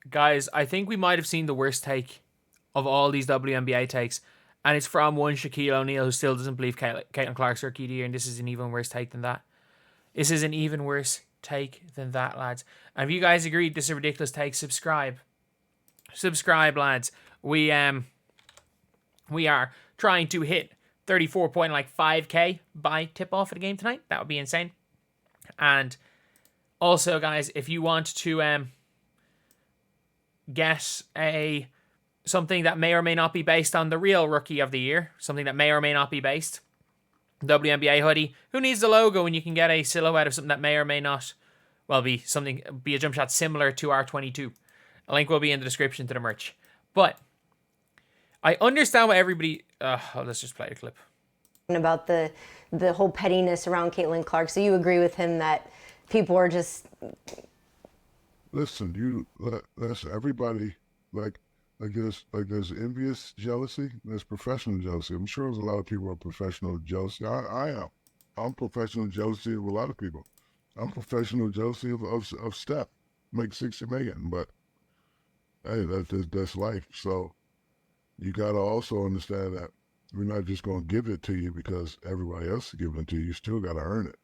Guys, I think we might have seen the worst take of all these WNBA takes, and it's from one Shaquille O'Neal who still doesn't believe Caitlin Clark's rookie of the year, and this is an even worse take than that. This is an even worse take than that, lads. And if you guys agree this is a ridiculous take, subscribe. Subscribe, lads. We are trying to hit 34.5k by tip-off of the game tonight. That would be insane. And also, guys, if you want to guess something that may or may not be based on the real rookie of the year, something that may or may not be based, WNBA hoodie. Who needs the logo when you can get a silhouette of something that may or may not, well, be a jump shot similar to R22. A link will be in the description to the merch. But I understand what everybody. Let's just play a clip. About the whole pettiness around Caitlin Clark. So you agree with him that people are just. Listen, listen. Everybody there's envious jealousy. There's professional jealousy. I'm sure there's a lot of people who are professional jealousy. I am. I'm professional jealousy of a lot of people. I'm professional jealousy of Steph. Make 60 million, but hey, that's life. So you got to also understand that we're not just going to give it to you because everybody else is giving it to you. You still got to earn it.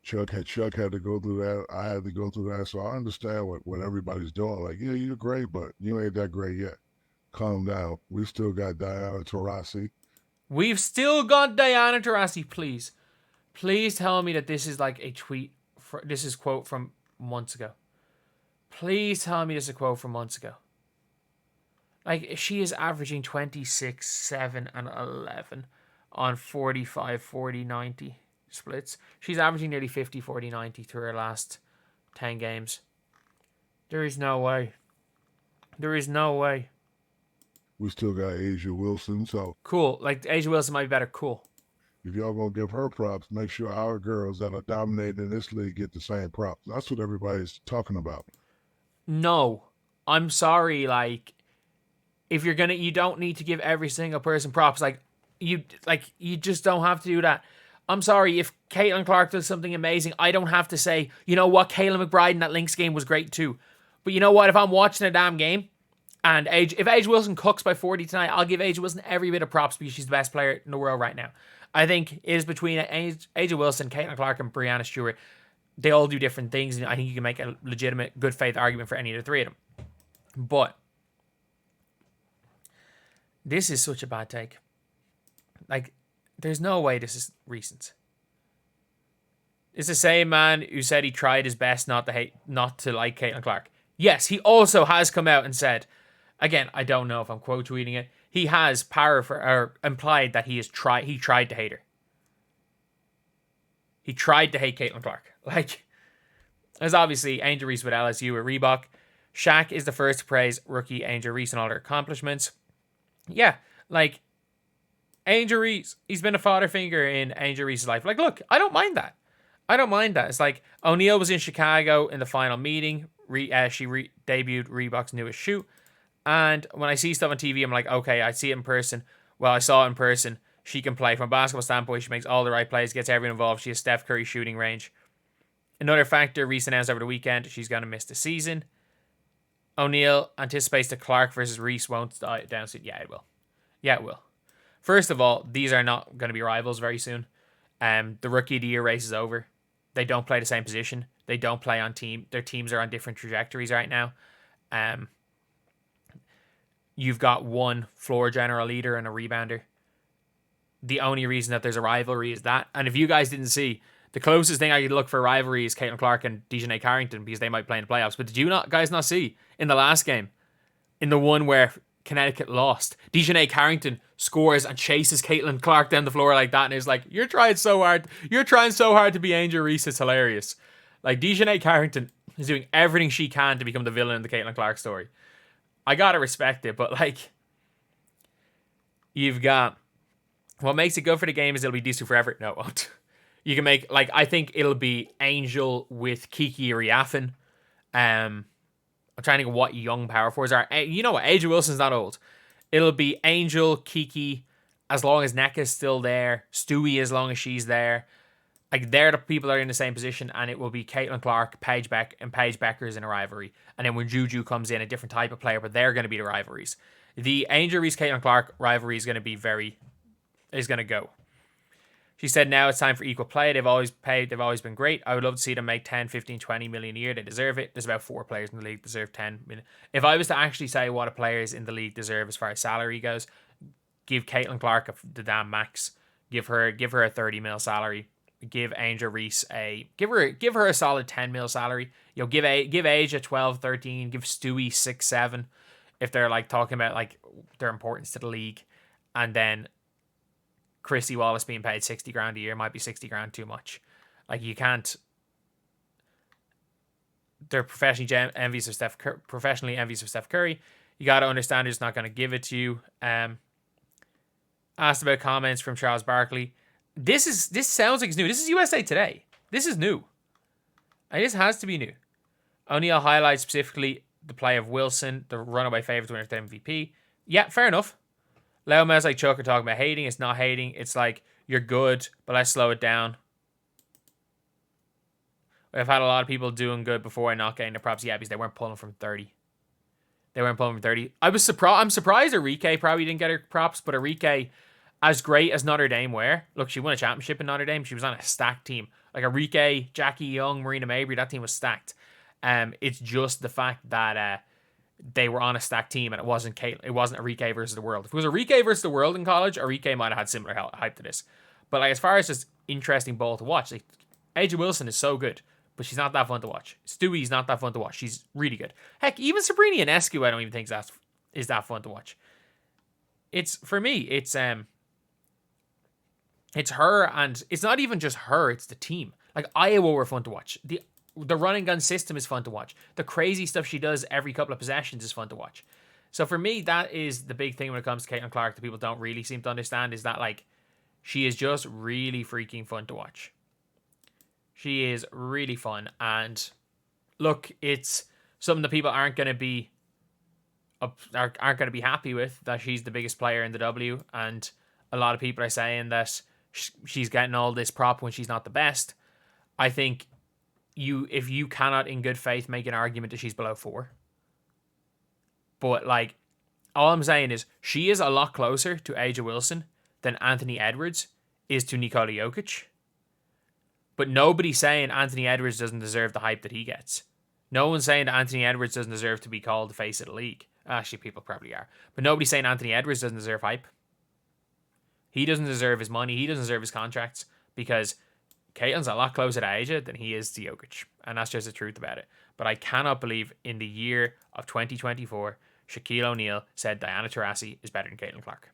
Chuck had to go through that. I had to go through that. So I understand what everybody's doing. Like, yeah, you're great, but you ain't that great yet. Calm down. We still got Breanna Taurasi. We've still got Breanna Stewart. Please. Please tell me that this is like a tweet. This is a quote from months ago. Please tell me this is a quote from months ago. Like, she is averaging 26, 7, and 11 on 45, 40, 90 splits. She's averaging nearly 50, 40, 90 through her last 10 games. There is no way. There is no way. We still got Angel Wilson, so. Cool. Like, Angel Wilson might be better. Cool. If y'all gonna give her props, make sure our girls that are dominating in this league get the same props. That's what everybody's talking about. No. I'm sorry, like, if you're gonna, you don't need to give every single person props. You just don't have to do that. I'm sorry, if Caitlin Clark does something amazing, I don't have to say, you know what, Kayla McBride in that Lynx game was great too. But you know what, if I'm watching a damn game, and if Angel Wilson cooks by 40 tonight, I'll give Angel Wilson every bit of props because she's the best player in the world right now. I think it is between Angel Wilson, Caitlin Clark, and Breanna Stewart. They all do different things, and I think you can make a legitimate, good faith argument for any of the three of them. But this is such a bad take. Like, there's no way this is recent. It's the same man who said he tried his best not to like Caitlin Clark. Yes, he also has come out and said, again, I don't know if I'm quote tweeting it. He has implied that he tried to hate her. He tried to hate Caitlin Clark. Like, there's obviously Angel Reese with LSU at Reebok. Shaq is the first to praise rookie Angel Reese and all her accomplishments. Yeah, like, Angel Reese, he's been a father figure in Angel Reese's life. Like, look, I don't mind that. It's like, O'Neal was in Chicago in the final meeting. She debuted Reebok's newest shoe. And when I see stuff on TV, I'm like, okay, I see it in person. Well, I saw it in person. She can play. From a basketball standpoint, she makes all the right plays, gets everyone involved. She has Steph Curry shooting range. Another factor, Reese announced over the weekend, she's going to miss the season. O'Neal anticipates that Clark versus Reese won't die down soon. Yeah, it will. Yeah, it will. First of all, these are not going to be rivals very soon. The rookie of the year race is over. They don't play the same position. They don't play on team. Their teams are on different trajectories right now. You've got one floor general leader and a rebounder. The only reason that there's a rivalry is that. And if you guys didn't see, the closest thing I could look for rivalry is Caitlin Clark and DiJonai Carrington because they might play in the playoffs. But did you guys not see in the last game, in the one where Connecticut lost, DiJonai Carrington scores and chases Caitlin Clark down the floor like that, and is like, you're trying so hard to be Angel Reese. It's hilarious. Like, DiJonai Carrington is doing everything she can to become the villain in the Caitlin Clark story. I gotta respect it, but like, you've got, what makes it good for the game is it'll be decent forever. No, it won't. You can make, like, I think it'll be Angel with Kiki Riafin. I'm trying to think of what young power forwards are. You know what? Angel Wilson's not old. It'll be Angel, Kiki, as long as NECA's still there. Stewie, as long as she's there. Like, they're the people that are in the same position, and it will be Caitlin Clark, Paige Beck, and Paige Becker's in a rivalry. And then when Juju comes in, a different type of player, but they're going to be the rivalries. The Angel Reese, Caitlin Clark rivalry is going to go. She said now it's time for equal play. They've always paid. They've always been great. I would love to see them make 10, 15, 20 million a year. They deserve it. There's about 4 players in the league that deserve 10 million. If I was to actually say what a players in the league deserve as far as salary goes, give Caitlin Clark the damn max. Give her a 30 mil salary. Give Angel Reese give her a solid 10 mil salary. Give Age a 12, 13. Give Stewie 6, 7. If they're like talking about like their importance to the league, and then Christy Wallace being paid 60 grand a year might be 60 grand too much. Like, you can't. They're professionally envious of Steph Curry. You got to understand who's not going to give it to you. Asked about comments from Charles Barkley. This sounds like it's new. This is USA Today. This is new. And this has to be new. O'Neal highlights specifically the play of Wilson, the runaway favorite to win the MVP. Yeah, fair enough. Leo Mez like Chuck are talking about hating. It's not hating. It's like, you're good, but let's slow it down. I've had a lot of people doing good before and not getting the props. Yeah, because they weren't pulling from 30. I'm surprised Enrique probably didn't get her props, but Enrique, as great as Notre Dame were, look, she won a championship in Notre Dame. She was on a stacked team. Like Enrique, Jackie Young, Marina Mabry, that team was stacked. It's just the fact that they were on a stacked team, and it wasn't Enrique versus the world. If it was Enrique versus the world in college, Enrique might have had similar hype to this. But like, as far as just interesting ball to watch, like, AJ Wilson is so good, but she's not that fun to watch. Stewie's not that fun to watch. She's really good. Heck, even Sabrina Ionescu, I don't even think is that fun to watch. For me, it's her, and it's not even just her, it's the team. Like, Iowa were fun to watch. The run and gun system is fun to watch. The crazy stuff she does every couple of possessions is fun to watch. So for me, that is the big thing when it comes to Caitlin Clark that people don't really seem to understand, is that, like, she is just really freaking fun to watch. She is really fun. And look, it's something that people aren't going to be happy with, that she's the biggest player in the W. And a lot of people are saying that she's getting all this prop when she's not the best. I think if you cannot in good faith make an argument that she's below 4. But like, all I'm saying is she is a lot closer to A'ja Wilson than Anthony Edwards is to Nikola Jokic. But nobody's saying Anthony Edwards doesn't deserve the hype that he gets. No one's saying that Anthony Edwards doesn't deserve to be called the face of the league. Actually, people probably are. But nobody's saying Anthony Edwards doesn't deserve hype. He doesn't deserve his money. He doesn't deserve his contracts, because Caitlin's a lot closer to A'ja than he is to Jokic. And that's just the truth about it. But I cannot believe in the year of 2024, Shaquille O'Neal said Diana Taurasi is better than Caitlin Clark.